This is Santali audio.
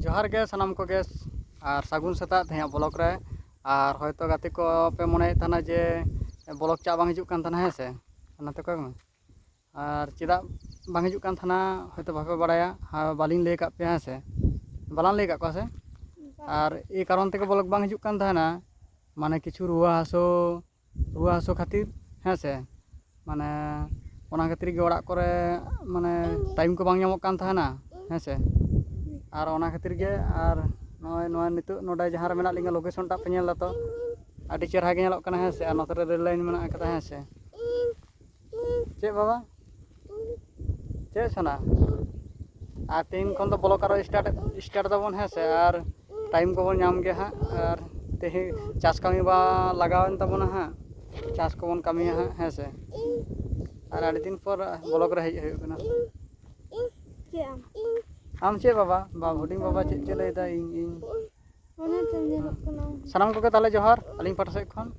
जोहार गे सानाम को गे और सागुन सेता तेहे ब्लॉक रे और हयतो गाते को पे मने थाना जे ब्लॉक चा बांग हिजुक कान थाना है से नाते को और चेदा बांग हिजुक कान थाना हयतो बापे बाड़ाया बालिन लई का पे है से बालान लई का को से और ए कारण ते ब्लॉक बांग हिजुक कान थाना माने किछु रुआ हासो खातिर है से माने ओना खातिर गे ओड़ा करे माने टाइम को बांग ᱧᱟᱢᱚᱜ कान थाना है से और ओना खातिर गे और नोय नितो नोडे जहां रे मेना लिंगा लोकेशन टा पे नेल तो आडी चेहरा गे नेलोग कना है से और नोते रे रेल लाइन मेना कदा है से चे बाबा चे सोना और 3 खन तो ब्लॉक आरो स्टार्ट दाबन है से और टाइम को बन नाम गे हां और तेहे चास कामी बा लगावन तबना हां चास को बन कामी हां है से और आडी दिन पर ब्लॉक रे हेज हुई कना आम चे बाबा हुडिंग बाबा चे लैदा इन सानाम को ताले जोहार अलिंग पाटा सेज खन